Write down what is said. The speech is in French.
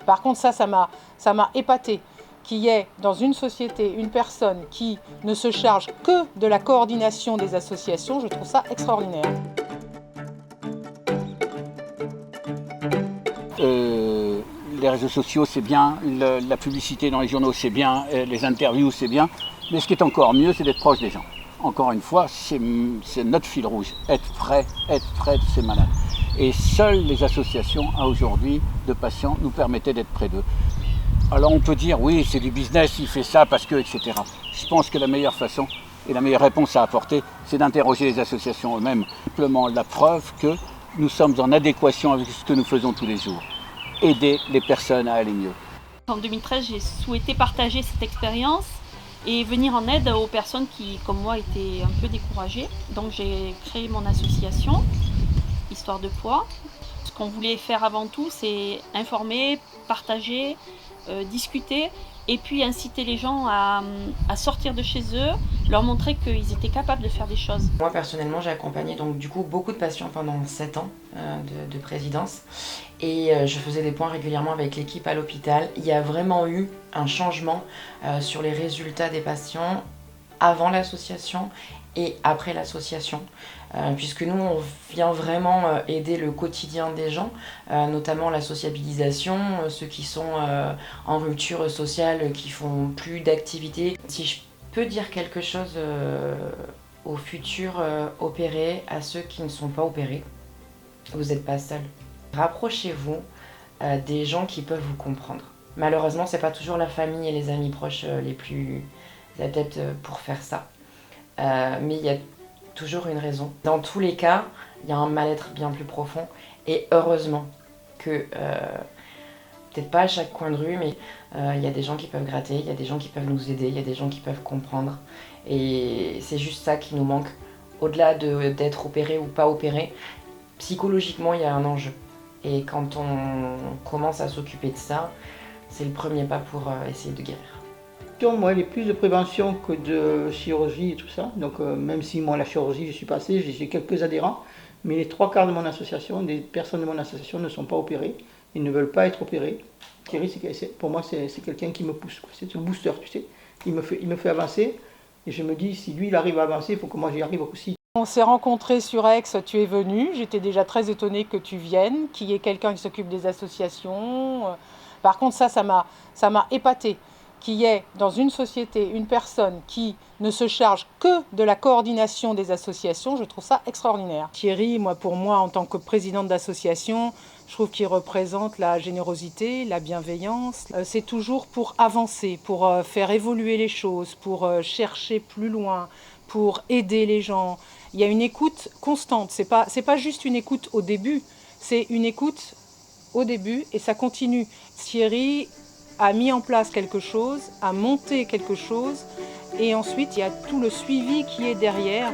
Par contre, ça m'a épaté qu'il y ait dans une société une personne qui ne se charge que de la coordination des associations. Je trouve ça extraordinaire. Les réseaux sociaux, c'est bien, la publicité dans les journaux, c'est bien, les interviews, c'est bien. Mais ce qui est encore mieux, c'est d'être proche des gens. Encore une fois, c'est notre fil rouge. Être près de ces malades. Et seules les associations, à aujourd'hui, de patients, nous permettaient d'être près d'eux. Alors on peut dire, oui, c'est du business, il fait ça parce que, etc. Je pense que la meilleure façon et la meilleure réponse à apporter, c'est d'interroger les associations eux-mêmes. Simplement la preuve que nous sommes en adéquation avec ce que nous faisons tous les jours. Aider les personnes à aller mieux. En 2013, j'ai souhaité partager cette expérience et venir en aide aux personnes qui, comme moi, étaient un peu découragées. Donc j'ai créé mon association, Histoire de Poids. Ce qu'on voulait faire avant tout, c'est informer, partager, discuter et puis inciter les gens à sortir de chez eux, leur montrer qu'ils étaient capables de faire des choses. Moi personnellement j'ai accompagné donc du coup beaucoup de patients pendant 7 ans de présidence et je faisais des points régulièrement avec l'équipe à l'hôpital. Il y a vraiment eu un changement sur les résultats des patients avant l'association et après l'association, puisque nous on vient vraiment aider le quotidien des gens, notamment la sociabilisation, ceux qui sont en rupture sociale, qui font plus d'activités. Si je peux dire quelque chose aux futurs opérés, à ceux qui ne sont pas opérés, vous n'êtes pas seuls. Rapprochez-vous des gens qui peuvent vous comprendre. Malheureusement, c'est pas toujours la famille et les amis proches les plus adeptes pour faire ça. Mais il y a toujours une raison. Dans tous les cas, il y a un mal-être bien plus profond. Et heureusement que, peut-être pas à chaque coin de rue, mais il y a des gens qui peuvent gratter, il y a des gens qui peuvent nous aider, il y a des gens qui peuvent comprendre. Et c'est juste ça qui nous manque. Au-delà d'être opéré ou pas opéré, psychologiquement, il y a un enjeu. Et quand on commence à s'occuper de ça, c'est le premier pas pour essayer de guérir. Moi, il y a plus de prévention que de chirurgie et tout ça. Donc, même si moi, la chirurgie, je suis passé, j'ai quelques adhérents, mais les 3/4 de mon association, des personnes de mon association ne sont pas opérées. Ils ne veulent pas être opérés. Thierry, pour moi, c'est quelqu'un qui me pousse. C'est un booster, tu sais. Il me fait avancer. Et je me dis, si lui, il arrive à avancer, il faut que moi, j'y arrive aussi. On s'est rencontrés sur Aix, tu es venu. J'étais déjà très étonnée que tu viennes, qu'il y ait quelqu'un qui s'occupe des associations. Par contre, ça m'a épaté. Qu'il y ait dans une société une personne qui ne se charge que de la coordination des associations, je trouve ça extraordinaire. Thierry, pour moi, en tant que présidente d'association, je trouve qu'il représente la générosité, la bienveillance. C'est toujours pour avancer, pour faire évoluer les choses, pour chercher plus loin, pour aider les gens. Il y a une écoute constante. C'est pas juste une écoute au début, c'est une écoute au début et ça continue. Thierry a mis en place quelque chose, a monté quelque chose et ensuite il y a tout le suivi qui est derrière.